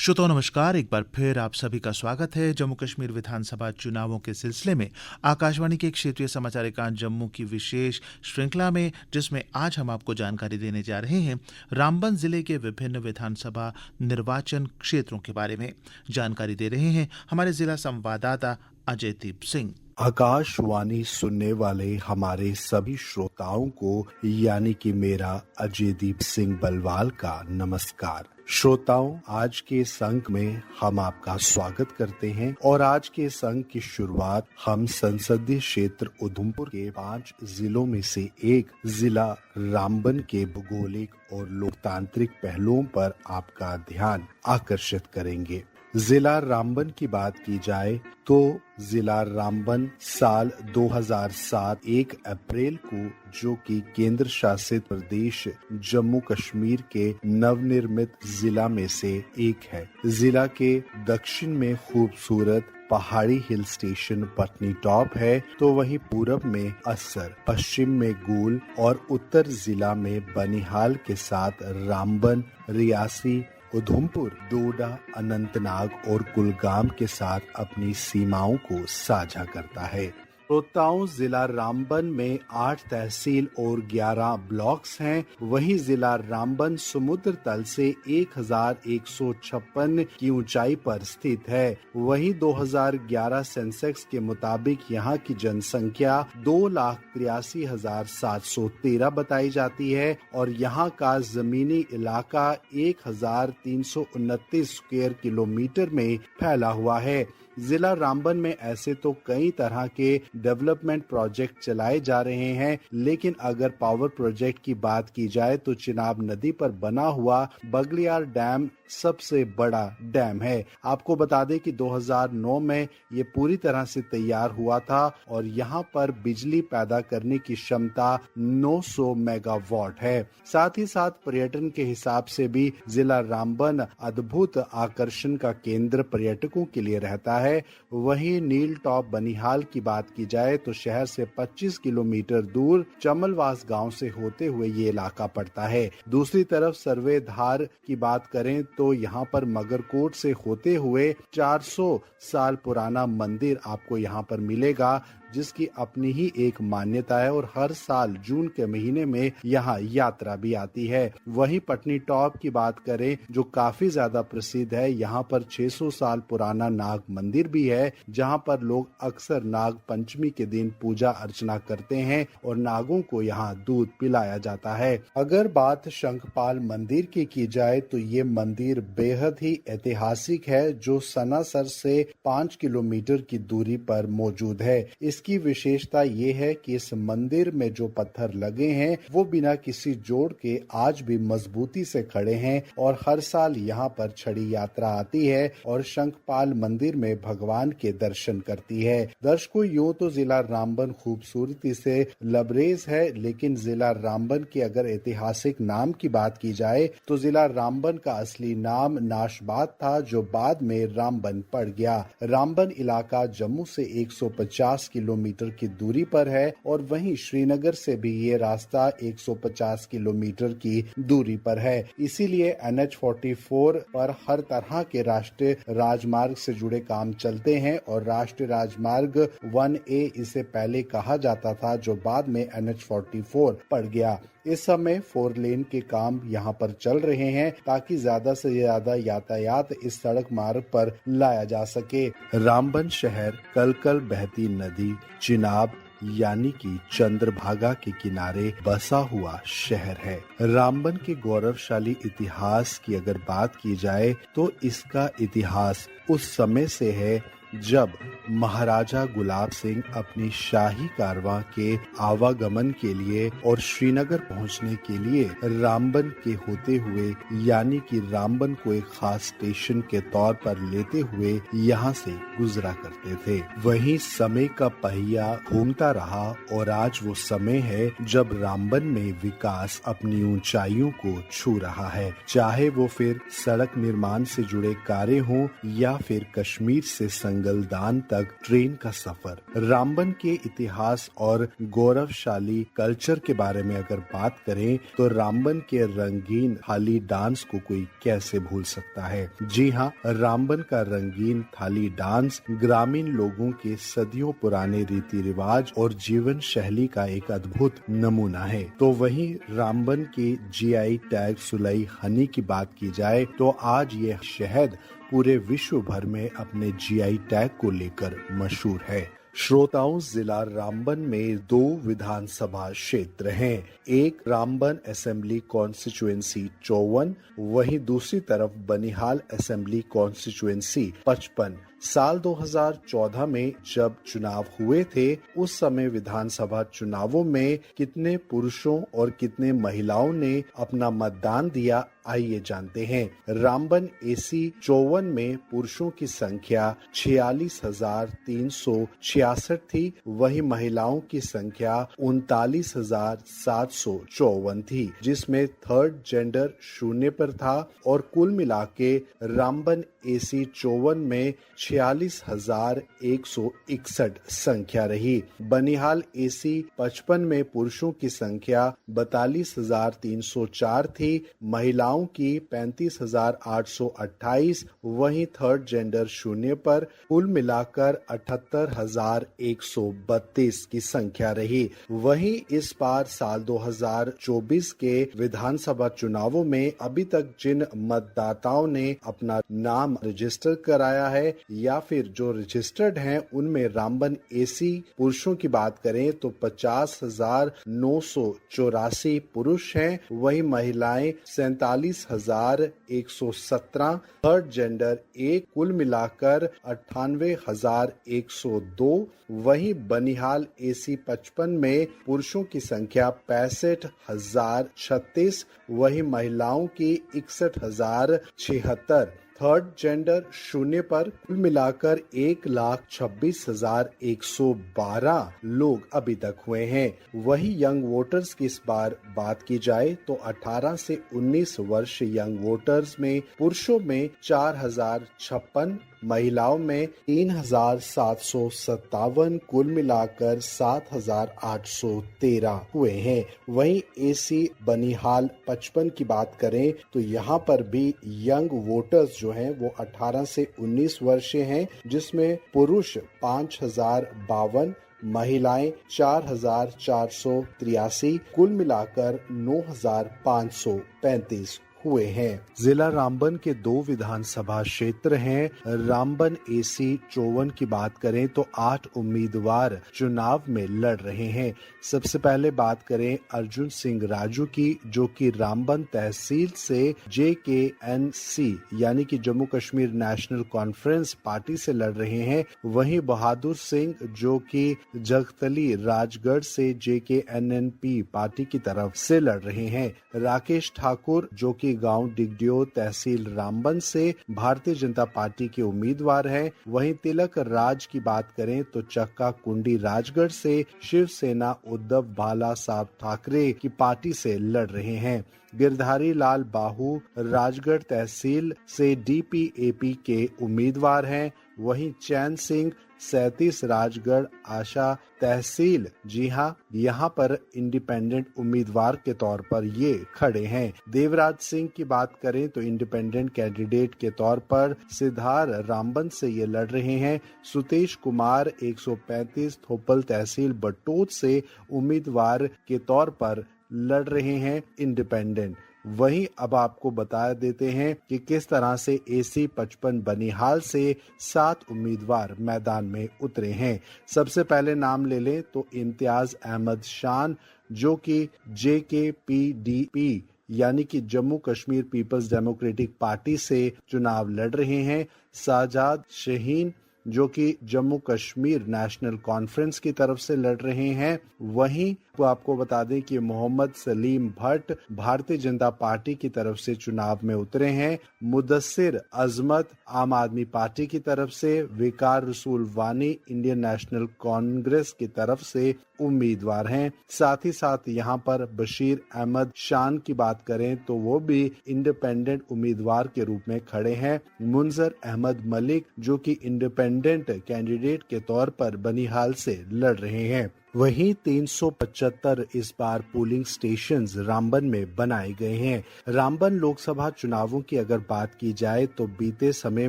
श्रोताओं नमस्कार, एक बार फिर आप सभी का स्वागत है। जम्मू कश्मीर विधानसभा चुनावों के सिलसिले में आकाशवाणी के क्षेत्रीय समाचार एकांश जम्मू की विशेष श्रृंखला में, जिसमें आज हम आपको जानकारी देने जा रहे हैं रामबन जिले के विभिन्न विधानसभा निर्वाचन क्षेत्रों के बारे में। जानकारी दे रहे हैं हमारे जिला संवाददाता अजयदीप सिंह। आकाशवाणी सुनने वाले हमारे सभी श्रोताओं को यानी कि मेरा अजयदीप सिंह बलवाल का नमस्कार। श्रोताओं, आज के इस अंक में हम आपका स्वागत करते हैं और आज के इस अंक की शुरुआत हम संसदीय क्षेत्र उधमपुर के 5 जिलों में से एक जिला रामबन के भौगोलिक और लोकतांत्रिक पहलुओं पर आपका ध्यान आकर्षित करेंगे। जिला रामबन की बात की जाए तो जिला रामबन साल 2007 1 अप्रैल को, जो कि केंद्र शासित प्रदेश जम्मू कश्मीर के नवनिर्मित जिला में से एक है। जिला के दक्षिण में खूबसूरत पहाड़ी हिल स्टेशन पटनी टॉप है, तो वहीं पूरब में अस्सर, पश्चिम में गूल और उत्तर जिला में बनिहाल के साथ रामबन, रियासी, उधमपुर, डोडा, अनंतनाग और कुलगाम के साथ अपनी सीमाओं को साझा करता है। श्रोताओं, जिला रामबन में 8 तहसील और 11 ब्लॉक्स हैं। वहीं जिला रामबन समुद्र तल से 1156 की ऊंचाई पर स्थित है। वहीं 2011 सेंसेक्स के मुताबिक यहाँ की जनसंख्या 2,83,713 बताई जाती है और यहाँ का जमीनी इलाका 1,329 स्क्वायर किलोमीटर में फैला हुआ है। जिला रामबन में ऐसे तो कई तरह के डेवलपमेंट प्रोजेक्ट चलाए जा रहे हैं, लेकिन अगर पावर प्रोजेक्ट की बात की जाए तो चिनाब नदी पर बना हुआ बगलियार डैम सबसे बड़ा डैम है। आपको बता दें कि 2009 में ये पूरी तरह से तैयार हुआ था और यहाँ पर बिजली पैदा करने की क्षमता 900 मेगावाट है। साथ ही साथ पर्यटन के हिसाब से भी जिला रामबन अद्भुत आकर्षण का केंद्र पर्यटकों के लिए रहता है। वहीं नील टॉप बनिहाल की बात की जाए तो शहर से 25 किलोमीटर दूर चमलवास गांव से होते हुए ये इलाका पड़ता है। दूसरी तरफ सर्वेधार की बात करें तो यहाँ पर मगरकोट से होते हुए 400 साल पुराना मंदिर आपको यहाँ पर मिलेगा, जिसकी अपनी ही एक मान्यता है और हर साल जून के महीने में यहाँ यात्रा भी आती है। वहीं पटनी टॉप की बात करें जो काफी ज्यादा प्रसिद्ध है, यहाँ पर 600 साल पुराना नाग मंदिर भी है, जहाँ पर लोग अक्सर नाग पंचमी के दिन पूजा अर्चना करते हैं और नागों को यहाँ दूध पिलाया जाता है। अगर बात शंखपाल मंदिर की जाए तो ये मंदिर बेहद ही ऐतिहासिक है, जो सनासर से 5 किलोमीटर की दूरी पर मौजूद है। इसकी विशेषता ये है कि इस मंदिर में जो पत्थर लगे हैं वो बिना किसी जोड़ के आज भी मजबूती से खड़े हैं और हर साल यहाँ पर छड़ी यात्रा आती है और शंखपाल मंदिर में भगवान के दर्शन करती है। दर्शकों, यूं तो जिला रामबन खूबसूरती से लबरेज है, लेकिन जिला रामबन के अगर ऐतिहासिक नाम की बात की जाए तो जिला रामबन का असली नाम नाशबाद था, जो बाद में रामबन पड़ गया। रामबन इलाका जम्मू से 150 किलोमीटर की दूरी पर है और वहीं श्रीनगर से भी ये रास्ता 150 किलोमीटर की दूरी पर है। इसीलिए NH-44 पर हर तरह के राष्ट्रीय राजमार्ग से जुड़े काम चलते हैं और राष्ट्रीय राजमार्ग 1A इसे पहले कहा जाता था, जो बाद में NH-44 पड़ गया। इस समय 4 लेन के काम यहाँ पर चल रहे हैं ताकि ज्यादा से ज्यादा यातायात इस सड़क मार्ग पर लाया जा सके। रामबन शहर कल बहती नदी चिनाब यानी कि चंद्रभागा के किनारे बसा हुआ शहर है। रामबन के गौरवशाली इतिहास की अगर बात की जाए तो इसका इतिहास उस समय से है जब महाराजा गुलाब सिंह अपनी शाही कारवां के आवागमन के लिए और श्रीनगर पहुंचने के लिए रामबन के होते हुए यानी कि रामबन को एक खास स्टेशन के तौर पर लेते हुए यहाँ से गुजरा करते थे। वहीं समय का पहिया घूमता रहा और आज वो समय है जब रामबन में विकास अपनी ऊंचाइयों को छू रहा है, चाहे वो फिर सड़क निर्माण से जुड़े कार्य हों या फिर कश्मीर से मंगलदान तक ट्रेन का सफर। रामबन के इतिहास और गौरवशाली कल्चर के बारे में अगर बात करें तो रामबन के रंगीन थाली डांस को कोई कैसे भूल सकता है। जी हाँ, रामबन का रंगीन थाली डांस ग्रामीण लोगों के सदियों पुराने रीति रिवाज और जीवन शैली का एक अद्भुत नमूना है। तो वहीं रामबन के GI टैग सुलई हनी की बात की जाए तो आज ये शहद पूरे विश्व भर में अपने GI टैग को लेकर मशहूर है। श्रोताओं, जिला रामबन में 2 विधानसभा क्षेत्र हैं। एक रामबन असेंबली कॉन्स्टिट्यूएंसी 54, वहीं दूसरी तरफ बनिहाल असेंबली कॉन्स्टिट्यूएंसी 55। साल 2014 में जब चुनाव हुए थे उस समय विधानसभा चुनावों में कितने पुरुषों और कितने महिलाओं ने अपना मतदान दिया, आइए जानते हैं। रामबन AC 54 में पुरुषों की संख्या 46,366 थी, वहीं महिलाओं की संख्या 39,754 थी, जिसमें थर्ड जेंडर 0 पर था और कुल मिला के रामबन AC 54 में 46,161 संख्या रही। बनिहाल AC 55 में पुरुषों की संख्या 42,304 थी, महिलाओं की 35,828, वहीं थर्ड जेंडर 0 पर कुल मिलाकर 78,132 की संख्या रही। वहीं इस बार साल 2024 के विधानसभा चुनावों में अभी तक जिन मतदाताओं ने अपना नाम रजिस्टर कराया है या फिर जो रजिस्टर्ड हैं उनमें रामबन AC पुरुषों की बात करें तो 50,984 पुरुष हैं, वहीं महिलाएं 47,117, थर्ड जेंडर 1, कुल मिलाकर 98,102। वहीं बनिहाल AC 55 में पुरुषों की संख्या 65,036, वहीं महिलाओं की 61,076, थर्ड जेंडर 0 पर कुल मिलाकर 1,26,112 लोग अभी तक हुए हैं। वहीं यंग वोटर्स की इस बार बात की जाए तो 18 से 19 वर्ष यंग वोटर्स में पुरुषों में 4,056, महिलाओं में 3,757, कुल मिलाकर 7,813 हुए हैं। वहीं AC बनिहाल 55 की बात करें तो यहाँ पर भी यंग वोटर्स जो हैं वो 18 से 19 वर्ष हैं, जिसमें पुरुष 5,052, महिलाएं 4,483, कुल मिलाकर 9,535 हुए हैं। जिला रामबन के 2 विधानसभा क्षेत्र हैं। रामबन AC 54 की बात करें तो 8 उम्मीदवार चुनाव में लड़ रहे हैं। सबसे पहले बात करें अर्जुन सिंह राजू की, जो कि रामबन तहसील से JKNC यानी कि Jammu Kashmir national conference party से लड़ रहे हैं। वहीं बहादुर सिंह जो कि जगतली राजगढ़ से JKNNP पार्टी की तरफ से लड़ रहे हैं। राकेश ठाकुर जो कि गांव डिगडियो तहसील रामबन से भारतीय जनता पार्टी के उम्मीदवार हैं। वहीं तिलक राज की बात करें तो चक्का कुंडी राजगढ़ से शिवसेना उद्धव बाला साहब ठाकरे की पार्टी से लड़ रहे हैं। गिरधारी लाल बाहू राजगढ़ तहसील से DPAP के उम्मीदवार हैं। वहीं चैन सिंह 37 राजगढ़ आशा तहसील, जी हाँ, यहाँ पर इंडिपेंडेंट उम्मीदवार के तौर पर ये खड़े हैं। देवराज सिंह की बात करें तो इंडिपेंडेंट कैंडिडेट के तौर पर सिद्धार रामबन से ये लड़ रहे हैं। सुतेश कुमार 135 थोपल तहसील बटोत से उम्मीदवार के तौर पर लड़ रहे हैं इंडिपेंडेंट। वहीं अब आपको बता देते हैं कि किस तरह से AC 55 बनिहाल से 7 उम्मीदवार मैदान में उतरे हैं। सबसे पहले नाम ले लें तो इम्तियाज अहमद शान जो कि JKPDP यानी कि Jammu Kashmir Peoples Democratic Party से चुनाव लड़ रहे हैं। साजाद शहीन जो कि जम्मू कश्मीर नेशनल कॉन्फ्रेंस की तरफ से लड़ रहे हैं। वहीं तो आपको बता दें कि मोहम्मद सलीम भट्ट भारतीय जनता पार्टी की तरफ से चुनाव में उतरे हैं। मुदस्सिर अजमत आम आदमी पार्टी की तरफ से, विकार रसूल वानी इंडियन नेशनल कांग्रेस की तरफ से उम्मीदवार हैं। साथ ही साथ यहाँ पर बशीर अहमद शान की बात करें तो वो भी इंडिपेंडेंट उम्मीदवार के रूप में खड़े हैं। मुंजर अहमद मलिक जो कि इंडिपेंडेंट इंडिपेंडेंट कैंडिडेट के तौर पर बनिहाल से लड़ रहे हैं। वहीं 375 इस बार पोलिंग स्टेशंस रामबन में बनाए गए हैं। रामबन लोकसभा चुनावों की अगर बात की जाए तो बीते समय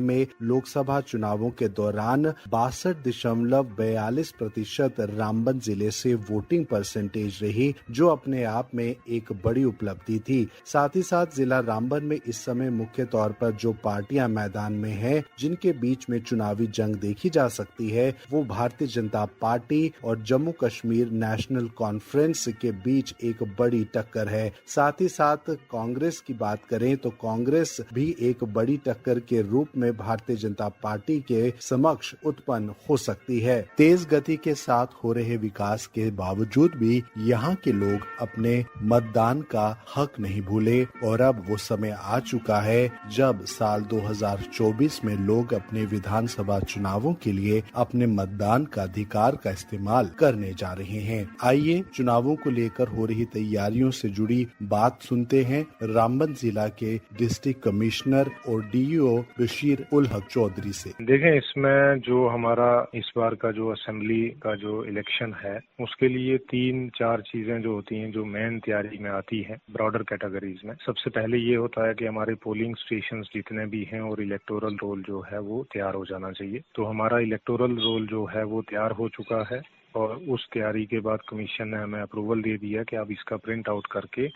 में लोकसभा चुनावों के दौरान 62.42% रामबन जिले से वोटिंग परसेंटेज रही, जो अपने आप में एक बड़ी उपलब्धि थी। साथ ही साथ जिला रामबन में इस समय मुख्य तौर पर जो पार्टियां मैदान में हैं, जिनके बीच में चुनावी जंग देखी जा सकती है, वो भारतीय जनता पार्टी और जम्मू कश्मीर नेशनल कॉन्फ्रेंस के बीच एक बड़ी टक्कर है। साथ ही साथ कांग्रेस की बात करें तो कांग्रेस भी एक बड़ी टक्कर के रूप में भारतीय जनता पार्टी के समक्ष उत्पन्न हो सकती है। तेज गति के साथ हो रहे विकास के बावजूद भी यहाँ के लोग अपने मतदान का हक नहीं भूले और अब वो समय आ चुका है जब साल 2024 में लोग अपने विधानसभा चुनावों के लिए अपने मतदान का अधिकार का इस्तेमाल करने जा रहे हैं। आइए चुनावों को लेकर हो रही तैयारियों से जुड़ी बात सुनते हैं रामबन जिला के डिस्ट्रिक्ट कमिश्नर और डीईओ बशीर उल हक चौधरी से। देखें, इसमें जो हमारा इस बार का जो असेंबली का जो इलेक्शन है, उसके लिए 3-4 चीजें जो होती हैं, जो मेन तैयारी में आती है ब्रॉडर कैटेगरीज में। सबसे पहले ये होता है कि हमारे पोलिंग स्टेशन जितने भी हैं और इलेक्टोरल रोल जो है वो तैयार हो जाना चाहिए। तो हमारा इलेक्टोरल रोल जो है वो तैयार हो चुका है और उस तैयारी के बाद कमीशन ने हमें अप्रूवल दे दिया कि आप इसका प्रिंट आउट करके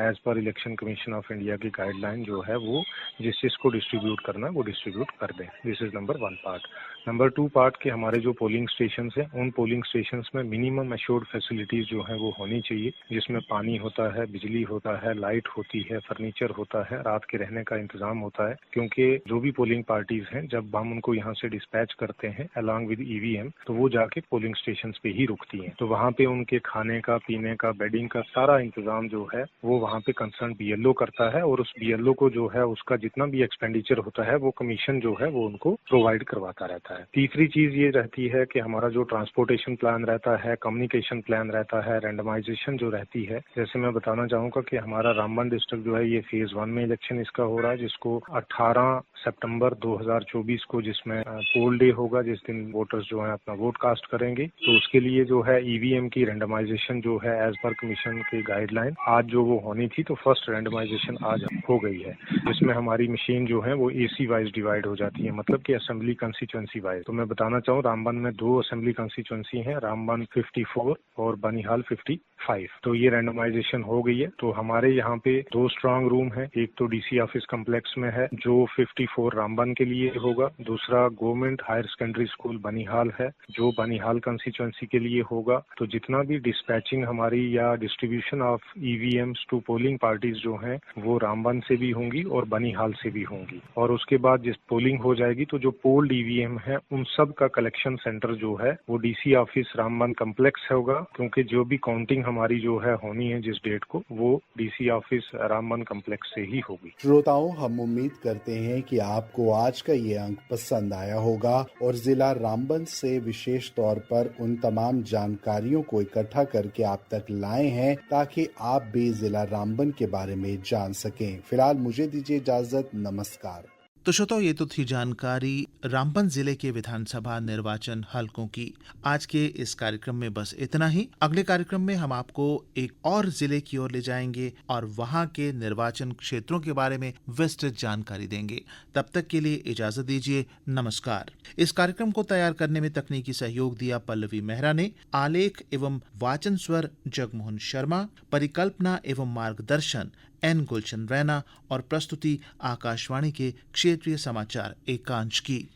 एज पर इलेक्शन कमीशन ऑफ इंडिया की गाइडलाइन जो है वो जिस जिसको डिस्ट्रीब्यूट करना है वो डिस्ट्रीब्यूट कर दें। This is number 1 part. Number 2 part के हमारे जो पोलिंग स्टेशन हैं, उन पोलिंग स्टेशन में मिनिमम एश्योर्ड फैसिलिटीज जो है वो होनी चाहिए, जिसमें पानी होता है, बिजली होता है, लाइट होती है, फर्नीचर होता है, रात के रहने का इंतजाम होता है। क्योंकि जो भी पोलिंग पार्टीज हैं, जब हम उनको यहाँ से डिस्पैच करते हैं अलॉन्ग विद ईवीएम, तो वो जाके पोलिंग स्टेशन पे ही रुकती हैं। तो वहाँ पे उनके खाने का, पीने का, बेडिंग का सारा इंतजाम जो है वो वहाँ पे कंसर्न बीएलओ करता है और उस बीएलओ को जो है उसका जितना भी एक्सपेंडिचर होता है वो कमीशन जो है वो उनको प्रोवाइड करवाता रहता है। तीसरी चीज ये रहती है कि हमारा जो ट्रांसपोर्टेशन प्लान रहता है, कम्युनिकेशन प्लान रहता है, रैंडमाइजेशन जो रहती है। जैसे मैं बताना चाहूँगा कि हमारा रामबन डिस्ट्रिक्ट जो है ये फेज 1 में इलेक्शन इसका हो रहा है, जिसको 18 सितंबर 2024 को जिसमें पोल डे होगा, जिस दिन वोटर्स जो है अपना वोट कास्ट करेंगे। तो उसके लिए जो है ईवीएम की रैंडमाइजेशन जो है एज पर कमीशन की गाइडलाइन आज जो वो होनी थी, तो फर्स्ट रैंडमाइजेशन आज हो गई है, जिसमें हमारी मशीन जो है वो एसी वाइज डिवाइड हो जाती है, मतलब कि असेंबली कंस्टिट्यूएंसी वाइज। तो मैं बताना चाहूँ रामबन में 2 असेंबली कंस्टिट्यूएंसी हैं, रामबन 54 और बनिहाल 55। तो ये रैंडमाइजेशन हो गई है। तो हमारे यहाँ पे 2 स्ट्रांग रूम है, एक तो डीसी ऑफिस कम्प्लेक्स में है जो 54 रामबन के लिए होगा, दूसरा government higher secondary school Banihal है जो बनिहाल कंस्टिट्यूएंसी के लिए होगा। तो जितना भी डिस्पैचिंग हमारी या distribution of EVMs to polling parties जो हैं वो रामबन से भी होंगी और बनिहाल से भी होंगी। और उसके बाद जिस पोलिंग हो जाएगी तो जो पोल्ड ईवीएम है उन सब का कलेक्शन सेंटर जो है वो डीसी ऑफिस रामबन कम्प्लेक्स होगा, क्योंकि जो भी काउंटिंग हमारी जो है होनी है जिस डेट को, वो डीसी ऑफिस रामबन कम्प्लेक्स से ही होगी। श्रोताओं, हम उम्मीद करते हैं कि आपको आज का ये अंक पसंद आया होगा और जिला रामबन से विशेष तौर पर उन तमाम जानकारियों को इकट्ठा करके आप तक लाए हैं ताकि आप भी जिला रामबन के बारे में जान सकें। फिलहाल मुझे दीजिए इजाजत, नमस्कार। तो श्रोताओं, ये तो थी जानकारी रामबन जिले के विधानसभा निर्वाचन हलकों की। आज के इस कार्यक्रम में बस इतना ही। अगले कार्यक्रम में हम आपको एक और जिले की ओर ले जाएंगे और वहां के निर्वाचन क्षेत्रों के बारे में विस्तृत जानकारी देंगे। तब तक के लिए इजाजत दीजिए, नमस्कार। इस कार्यक्रम को तैयार करने में तकनीकी सहयोग दिया पल्लवी मेहरा ने। आलेख एवं वाचन स्वर जगमोहन शर्मा, परिकल्पना एवं मार्गदर्शन एन गुलशन रैना और प्रस्तुति आकाशवाणी के क्षेत्रीय समाचार एकांश की।